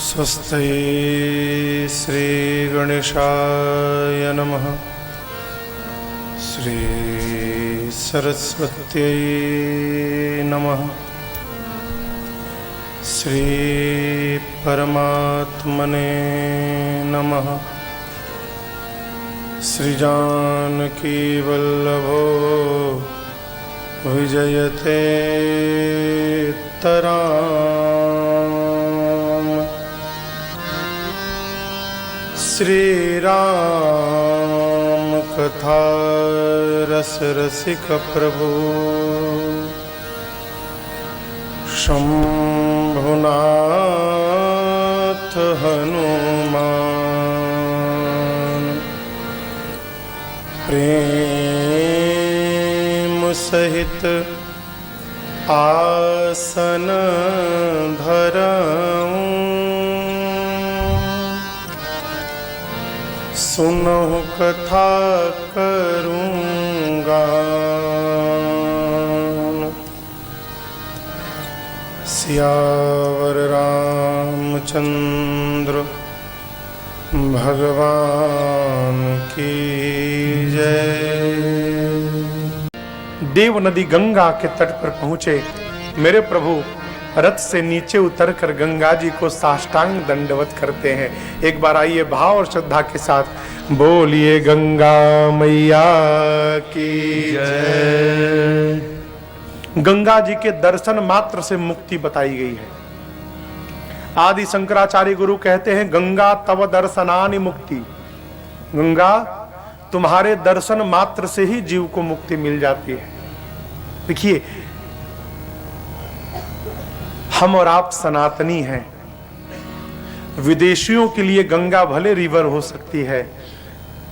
स्वस्ति श्री गणेशाय नमः। श्री सरस्वत्यै नमः। श्री परमात्मने नमः। श्री जानकी वल्लभो विजयते तराम। श्री राम कथा रस रसिक प्रभु शंभुनाथ हनुमान प्रेम सहित आसन धरऊं। सुनहु कथा करूँगा सियावर रामचंद्र भगवान की जय। देव नदी गंगा के तट पर पहुंचे। मेरे प्रभु रथ से नीचे उतरकर गंगा जी को साष्टांग दंडवत करते हैं। एक बार आइए भाव और श्रद्धा के साथ बोलिए गंगा मैया की जय। गंगा जी के दर्शन मात्र से मुक्ति बताई गई है। आदि शंकराचार्य गुरु कहते हैं गंगा तव दर्शनानि मुक्ति। गंगा तुम्हारे दर्शन मात्र से ही जीव को मुक्ति मिल जाती है। देखिए हम और आप सनातनी हैं। विदेशियों के लिए गंगा भले रिवर हो सकती है,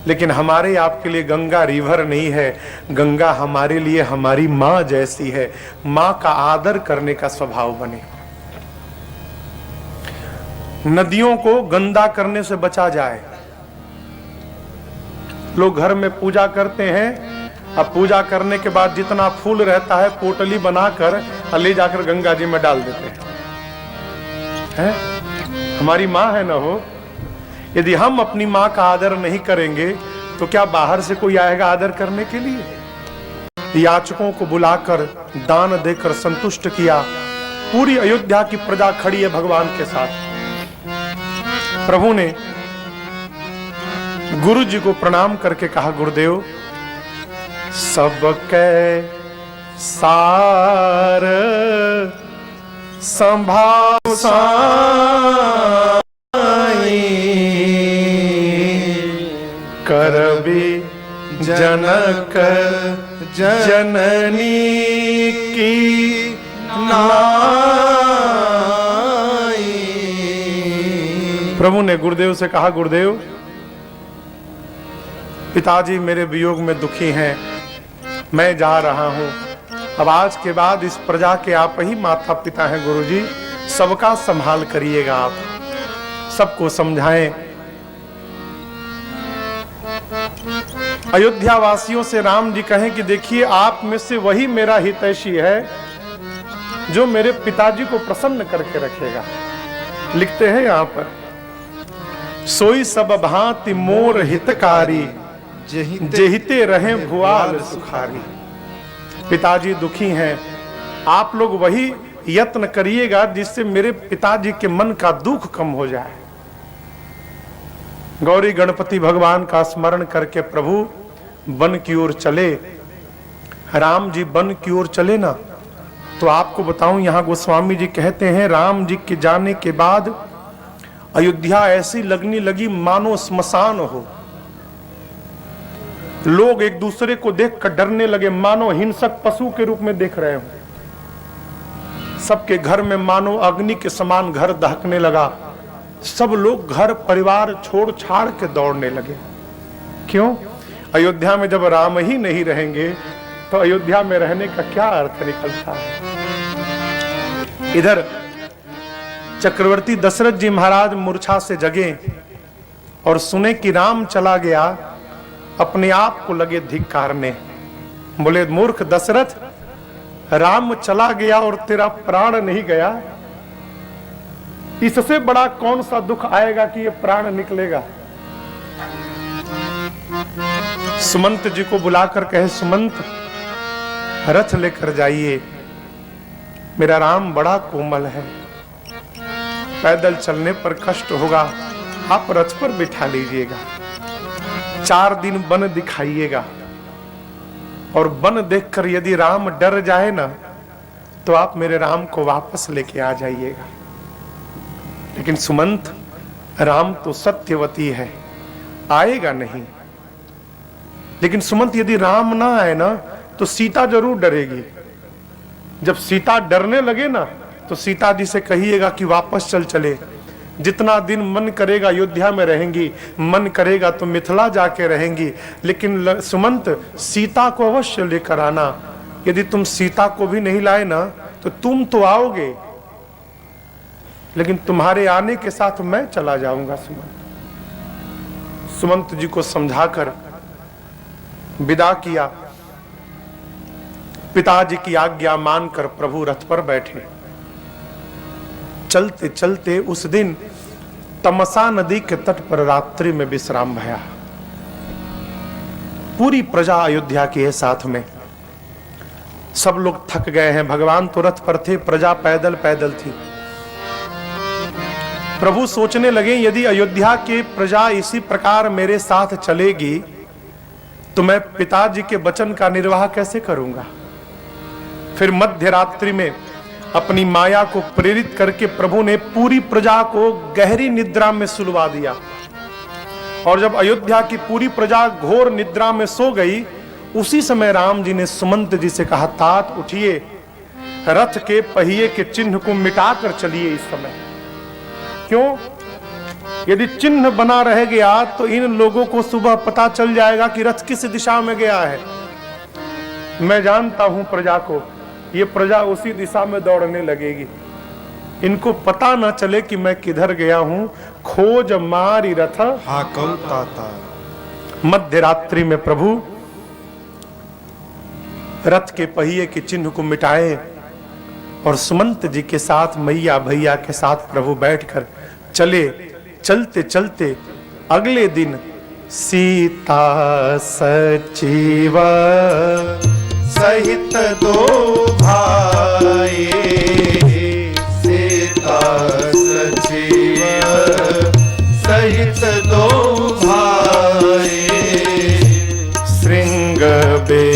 लेकिन हमारे आपके लिए गंगा रिवर नहीं है। गंगा हमारे लिए हमारी माँ जैसी है। माँ का आदर करने का स्वभाव बने। नदियों को गंदा करने से बचा जाए। लोग घर में पूजा करते हैं, अब पूजा करने के बाद जितना फूल रहता है पोटली बनाकर ले जाकर गंगा जी में डाल देते हैं। हमारी माँ है ना हो। यदि हम अपनी माँ का आदर नहीं करेंगे तो क्या बाहर से कोई आएगा आदर करने के लिए? याचकों को बुलाकर दान देकर संतुष्ट किया। पूरी अयोध्या की प्रजा खड़ी है भगवान के साथ। प्रभु ने गुरु जी को प्रणाम करके कहा गुरुदेव सबके सार संभाव करबी जनक जननी की नाई। प्रभु ने गुरुदेव से कहा गुरुदेव पिताजी मेरे वियोग में दुखी हैं, मैं जा रहा हूं। अब आज के बाद इस प्रजा के आप ही माता पिता हैं गुरुजी, सबका संभाल करिएगा। आप सबको समझाएं। अयोध्या वासियों से राम जी कहें कि देखिए आप में से वही मेरा हितैषी है जो मेरे पिताजी को प्रसन्न करके रखेगा। लिखते हैं यहां पर सोई सब भांति मोर हितकारी जेहिते रहे भुआल सुखारी। पिताजी दुखी हैं, आप लोग वही यत्न करिएगा जिससे मेरे पिताजी के मन का दुख कम हो जाए। गौरी गणपति भगवान का स्मरण करके प्रभु वन की ओर चले। राम जी वन की ओर चले ना, तो आपको बताऊं यहां गोस्वामी जी कहते हैं राम जी के जाने के बाद अयोध्या ऐसी लगने लगी मानो स्मशान हो। लोग एक दूसरे को देखकर डरने लगे, मानो हिंसक पशु के रूप में देख रहे हो। सबके घर में मानो अग्नि के समान घर दहकने लगा। सब लोग घर परिवार छोड़ छाड़ के दौड़ने लगे। क्यों? अयोध्या में जब राम ही नहीं रहेंगे तो अयोध्या में रहने का क्या अर्थ निकलता है। इधर चक्रवर्ती दशरथ जी महाराज मूर्छा से जगे और सुने कि राम चला गया। अपने आप को लगे धिक्कारने। बोले मूर्ख दशरथ, राम चला गया और तेरा प्राण नहीं गया। इससे बड़ा कौन सा दुख आएगा कि ये प्राण निकलेगा। सुमंत जी को बुलाकर कहे, सुमंत रथ लेकर जाइए, मेरा राम बड़ा कोमल है, पैदल चलने पर कष्ट होगा, आप रथ पर बिठा लीजिएगा, 4 दिन वन दिखाइएगा, और वन देखकर यदि राम डर जाए ना तो आप मेरे राम को वापस लेके आ जाइएगा। लेकिन सुमंत, राम तो सत्यवती है, आएगा नहीं। लेकिन सुमंत, यदि राम ना आए ना तो सीता जरूर डरेगी। जब सीता डरने लगे ना तो सीता जी से कहिएगा कि वापस चले, जितना दिन मन करेगा अयोध्या में रहेंगी, मन करेगा तो मिथिला जाके रहेंगी, लेकिन सुमंत सीता को अवश्य लेकर आना। यदि तुम सीता को भी नहीं लाए ना तो तुम तो आओगे, लेकिन तुम्हारे आने के साथ मैं चला जाऊंगा। सुमंत जी को समझाकर विदा किया। पिताजी की आज्ञा मानकर प्रभु रथ पर बैठे। चलते चलते उस दिन तमसा नदी के तट पर रात्रि में विश्राम भया। पूरी प्रजा अयोध्या की है साथ में, सब लोग थक गए हैं। भगवान तो रथ पर थे, प्रजा पैदल पैदल थी। प्रभु सोचने लगे, यदि अयोध्या की प्रजा इसी प्रकार मेरे साथ चलेगी तो मैं पिताजी के वचन का निर्वाह कैसे करूंगा। फिर मध्य रात्रि में अपनी माया को प्रेरित करके प्रभु ने पूरी प्रजा को गहरी निद्रा में सुलवा दिया। और जब अयोध्या की पूरी प्रजा घोर निद्रा में सो गई, उसी समय राम जी ने सुमंत जी से कहा, तात उठिए, रथ के पहिए के चिन्ह को मिटाकर चलिए इस समय। क्यों? यदि चिन्ह बना रह गया तो इन लोगों को सुबह पता चल जाएगा कि रथ किस दिशा में गया है। मैं जानता हूं प्रजा को, ये प्रजा उसी दिशा में दौड़ने लगेगी। इनको पता ना चले कि मैं किधर गया हूं। खोज मारी रथ हाकौ ताता। मध्य रात्रि में प्रभु रथ के पहिए के चिन्ह को मिटाए और सुमंत जी के साथ, मैया भैया के साथ प्रभु बैठकर चले। चलते चलते अगले दिन सीता सचिव सहित 2 भाई, सीता सचिव सहित 2 भाई, श्रृंगबेरपुर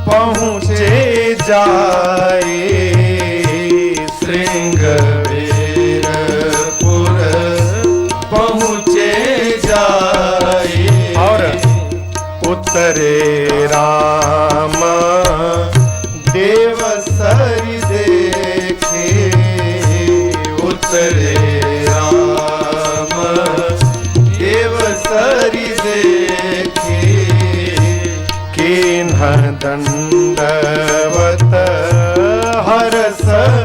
पहुँचे जाए, श्रृंगबेरपुर पहुँचे जाए। और उतरे राम देव सरि देखे, उतरे राम देव सरि देखे, किन्ह दंडवत हरस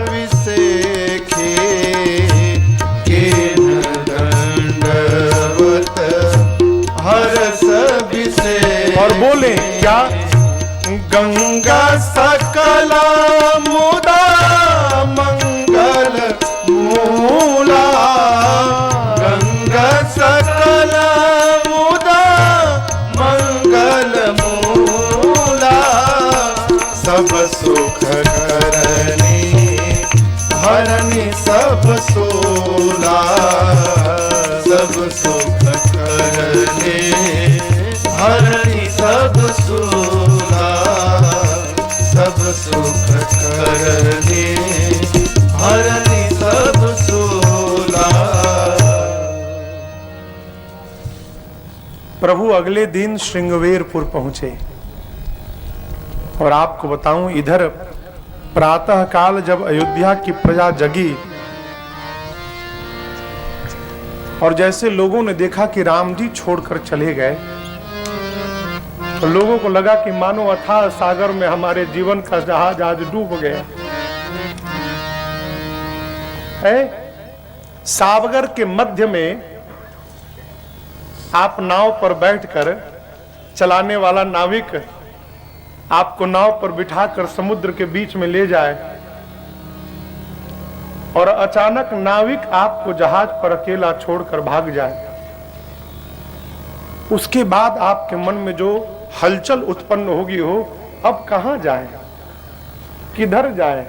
विसेखे, किन्ह दंडवत हरस विसेखे। और बोले क्या? गंगा सकला मुदा मंगल मूला, गंगा सकला मुदा मंगल मूला, सब सुख करनी हरनी सब सोला, सब सुख करनी हरनी सब सोला, सब सुख करनी हरनी सब सोला। प्रभु अगले दिन श्रृंगवेरपुर पहुंचे। और आपको बताऊं, इधर प्रातः काल जब अयोध्या की प्रजा जगी और जैसे लोगों ने देखा कि राम जी छोड़कर चले गए, तो लोगों को लगा कि मानो अथाह सागर में हमारे जीवन का जहाज आज डूब गया है। सागर के मध्य में आप नाव पर बैठकर, चलाने वाला नाविक आपको नाव पर बिठाकर समुद्र के बीच में ले जाए और अचानक नाविक आपको जहाज पर अकेला छोड़कर भाग जाए, उसके बाद आपके मन में जो हलचल उत्पन्न होगी हो, अब कहां जाए, किधर जाए,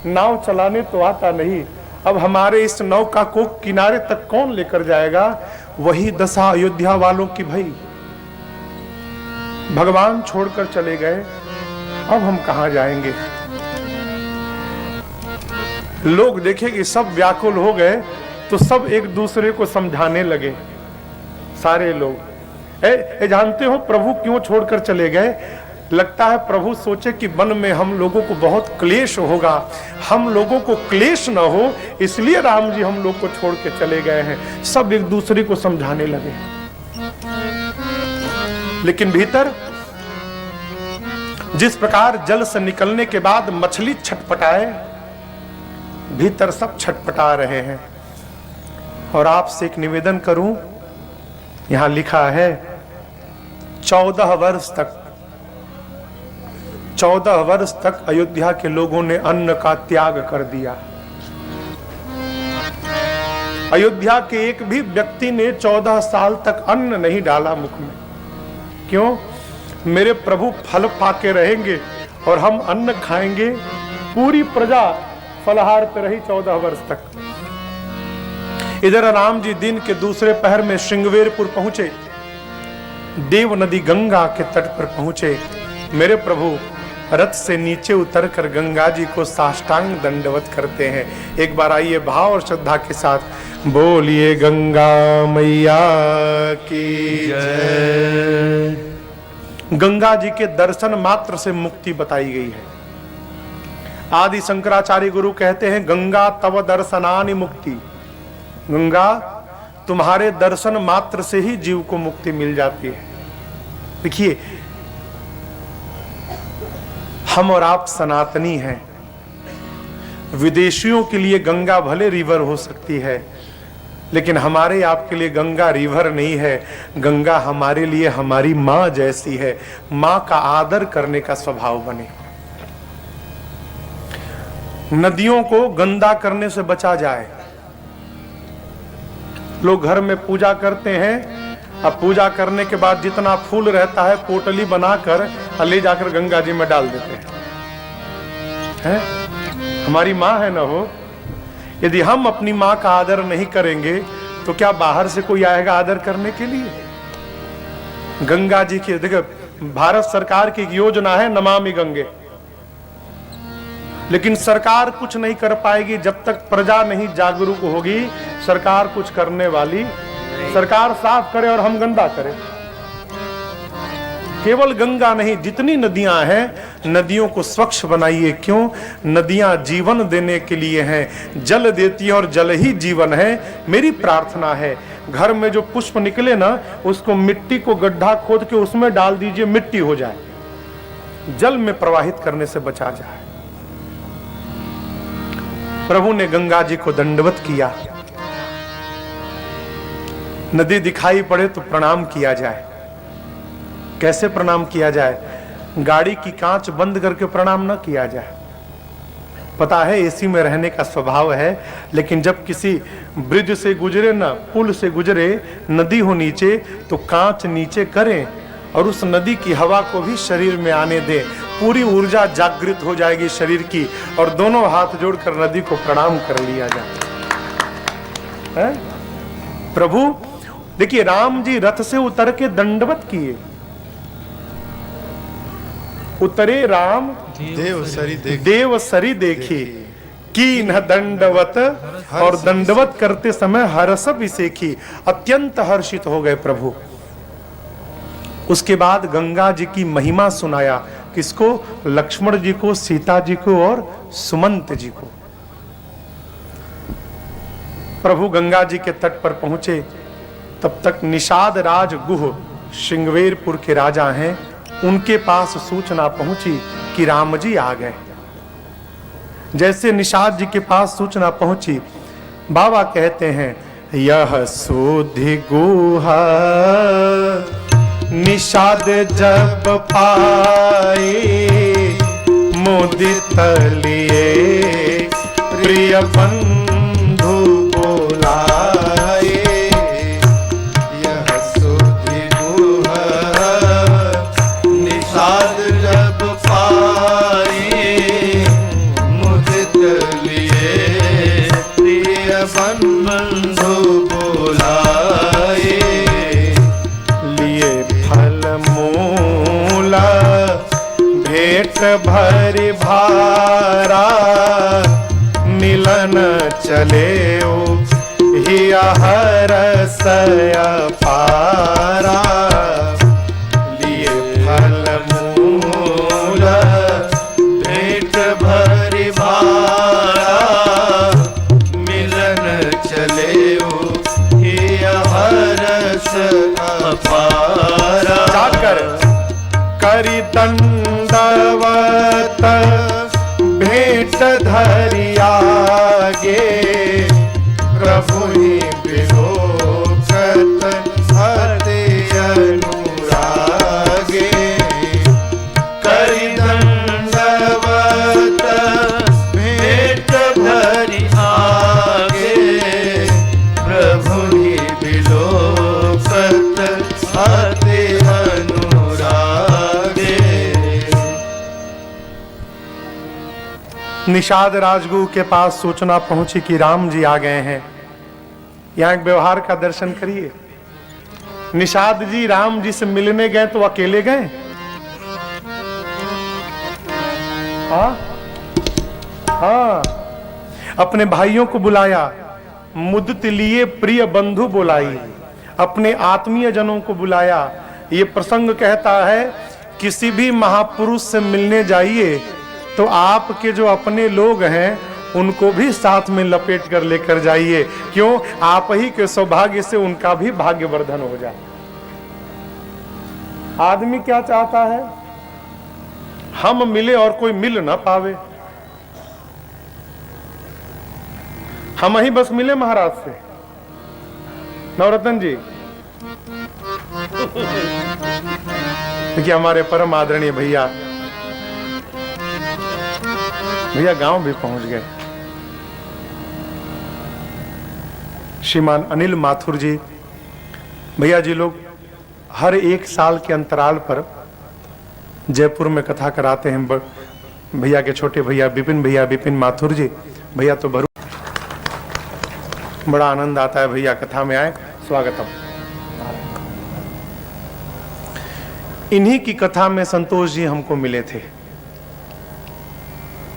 नाव चलाने तो आता नहीं, अब हमारे इस नौका को किनारे तक कौन लेकर जाएगा। वही दशा अयोध्या वालों की भई, भगवान छोड़कर चले गए, अब हम कहां जाएंगे। लोग देखे कि सब व्याकुल हो गए तो सब एक दूसरे को समझाने लगे। सारे लोग जानते हो प्रभु क्यों छोड़कर चले गए। लगता है प्रभु सोचे कि वन में हम लोगों को बहुत क्लेश होगा, हम लोगों को क्लेश न हो, इसलिए राम जी हम लोग को छोड़ के चले गए हैं। सब एक दूसरे को समझाने लगे, लेकिन भीतर जिस प्रकार जल से निकलने के बाद मछली छटपटाए, भीतर सब छटपटा रहे हैं। और आपसे एक निवेदन करूं, यहां लिखा है 14 वर्ष तक अयोध्या के लोगों ने अन्न का त्याग कर दिया। अयोध्या के एक भी व्यक्ति ने 14 साल तक अन्न नहीं डाला मुख में। क्यों? मेरे प्रभु फल पाके रहेंगे और हम अन्न खाएंगे। पूरी प्रजा फलहार पे रही 14 वर्ष तक। इधर राम जी दिन के दूसरे पहर में श्रृंगवेरपुर पहुंचे, देव नदी गंगा के तट पर पहुंचे। मेरे प्रभु रथ से नीचे उतरकर गंगा जी को साष्टांग दंडवत करते हैं। एक बार आइए भाव और श्रद्धा के साथ बोलिए गंगा मैया की जय। गंगा जी के दर्शन मात्र से मुक्ति बताई गई है। आदि शंकराचार्य गुरु कहते हैं गंगा तव दर्शनानि मुक्ति। गंगा तुम्हारे दर्शन मात्र से ही जीव को मुक्ति मिल जाती है। देखिए, हम और आप सनातनी हैं। विदेशियों के लिए गंगा भले रिवर हो सकती है, लेकिन हमारे आपके लिए गंगा रिवर नहीं है। गंगा हमारे लिए हमारी माँ जैसी है। माँ का आदर करने का स्वभाव बने। नदियों को गंदा करने से बचा जाए। लोग घर में पूजा करते हैं, अब पूजा करने के बाद जितना फूल रहता है पोटली बनाकर ले जाकर गंगा जी में डाल देते हैं। हमारी माँ है ना हो। यदि हम अपनी माँ का आदर नहीं करेंगे तो क्या बाहर से कोई आएगा आदर करने के लिए। गंगा जी की देखो, भारत सरकार की एक योजना है नमामि गंगे, लेकिन सरकार कुछ नहीं कर पाएगी जब तक प्रजा नहीं जागरूक होगी। सरकार कुछ करने वाली, सरकार साफ करे और हम गंदा करें। केवल गंगा नहीं, जितनी नदियां हैं नदियों को स्वच्छ बनाइए। क्यों? नदियां जीवन देने के लिए हैं, जल देती है और जल ही जीवन है। मेरी प्रार्थना है घर में जो पुष्प निकले ना, उसको मिट्टी को गड्ढा खोद के उसमें डाल दीजिए, मिट्टी हो जाए, जल में प्रवाहित करने से बचा जाए। प्रभु ने गंगा जी को दंडवत किया। नदी दिखाई पड़े तो प्रणाम किया जाए। कैसे प्रणाम किया जाए? गाड़ी की कांच बंद करके प्रणाम न किया जाए। पता है एसी में रहने का स्वभाव है, लेकिन जब किसी ब्रिज से गुजरे ना, पुल से गुजरे, नदी हो नीचे, तो कांच नीचे करें और उस नदी की हवा को भी शरीर में आने दें। पूरी ऊर्जा जागृत हो जाएगी शरीर की, और दोनों हाथ जोड़कर नदी को प्रणाम कर लिया जाए। प्रभु देखिए, राम जी रथ से उतर के दंडवत किए। उतरे राम देव सरी देखी, की न दंडवत, और दंडवत करते समय हर्ष भी सेखी। अत्यंत हर्षित हो गए प्रभु। उसके बाद गंगा जी की महिमा सुनाया। किसको? लक्ष्मण जी को, सीता जी को और सुमंत जी को। प्रभु गंगा जी के तट पर पहुंचे, तब तक निषाद राज गुह श्रृंगवेरपुर के राजा हैं, उनके पास सूचना पहुंची कि राम जी आ गए। जैसे निषाद जी के पास सूचना पहुंची, बाबा कहते हैं यह सुधि गुहा निषाद जब पाए, मुदित लिए प्रिय बंधु बंधु बुलाए, लिए फल मूला भेंट भरि भारा, मिलन चले हिया हरस अपारा। लिए फल मूला भेंट भरि भारा, मिलन चले हिया हरस अपारा। जाकर करि दंडवत भेंट धरियागे, प्रभु ही बिलोकत अति अनुरागे। करि दंडवत भेंट भरि आगे, प्रभु ही बिलोकत अति अनुरागे। निषाद राजगुरु के पास सूचना पहुंची कि राम जी आ गए हैं। यहाँ एक व्यवहार का दर्शन करिए। निषाद जी राम जी से मिलने गए तो अकेले गए? हाँ हाँ, अपने भाइयों को बुलाया, मुद्दत लिए प्रिय बंधु बुलाई, अपने आत्मीय जनों को बुलाया। ये प्रसंग कहता है किसी भी महापुरुष से मिलने जाइए तो आपके जो अपने लोग हैं उनको भी साथ में लपेट कर लेकर जाइए। क्यों? आप ही के सौभाग्य से उनका भी भाग्यवर्धन हो जाए। आदमी क्या चाहता है? हम मिले और कोई मिल ना पावे। हम ही बस मिले महाराज से। नवरत्न जी देखिए, हमारे परम आदरणीय भैया गांव भी पहुंच गए। श्रीमान अनिल माथुर जी, भैया जी लोग हर एक साल के अंतराल पर जयपुर में कथा कराते हैं। भैया के छोटे भैया विपिन माथुर जी, भैया तो बड़ा आनंद आता है भैया कथा में आए। स्वागतम। इन्हीं की कथा में संतोष जी हमको मिले थे।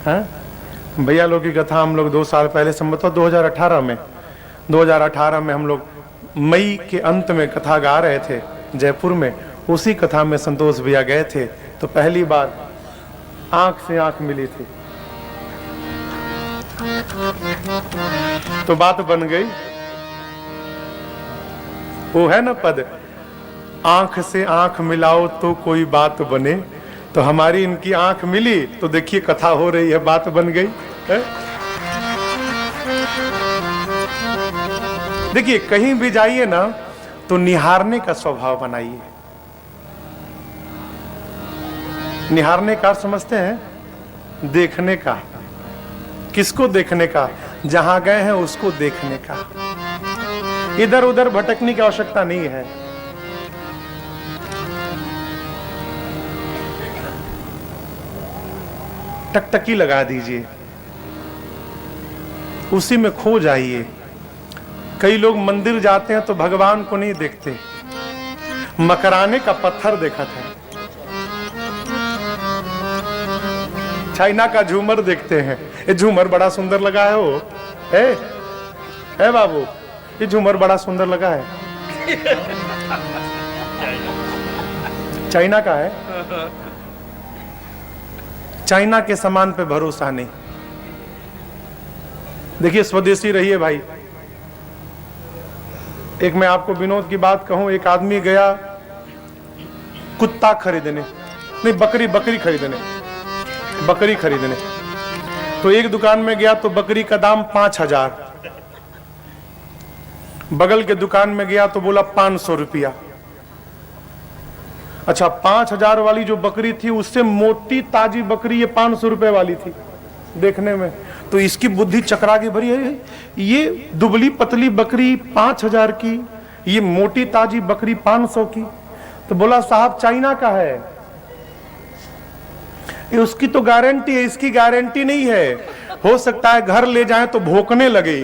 हाँ? भैया लोग की कथा हम लोग 2 साल पहले, संभवतः 2018 में हम लोग मई के अंत में कथा गा रहे थे जयपुर में। उसी कथा में संतोष भैया गए थे तो पहली बार आंख से आंख मिली थी तो बात बन गई। वो है ना पद, आंख से आंख मिलाओ तो कोई बात बने। तो हमारी इनकी आंख मिली तो देखिए कथा हो रही है, बात बन गई है? देखिए, कहीं भी जाइए ना तो निहारने का स्वभाव बनाइए। निहारने का समझते हैं? देखने का। किसको देखने का? जहां गए हैं उसको देखने का। इधर उधर भटकने की आवश्यकता नहीं है। टकटकी लगा दीजिए, उसी में खो जाइए। कई लोग मंदिर जाते हैं तो भगवान को नहीं देखते, मकराने का पत्थर देखा था, चाइना का झूमर देखते हैं। ये झूमर बड़ा सुंदर लगा है। वो है बाबू, ये झूमर बड़ा सुंदर लगा है। चाइना का है। चाइना के सामान पे भरोसा नहीं। देखिए, स्वदेशी रहिए भाई। एक मैं आपको विनोद की बात कहूं, एक आदमी गया कुत्ता खरीदने, नहीं बकरी खरीदने। तो एक दुकान में गया तो बकरी का दाम 5,000, बगल के दुकान में गया तो बोला 500 रुपया। अच्छा, 5,000 वाली जो बकरी थी उससे मोटी ताजी बकरी ये 500 रुपए वाली थी देखने में। तो इसकी बुद्धि चकरा के भरी है, ये दुबली पतली बकरी 5,000 की, ये मोटी ताजी बकरी 500 की। तो बोला साहब चाइना का है, ये उसकी तो गारंटी है, इसकी गारंटी नहीं है। हो सकता है घर ले जाएं तो भौंकने लगे।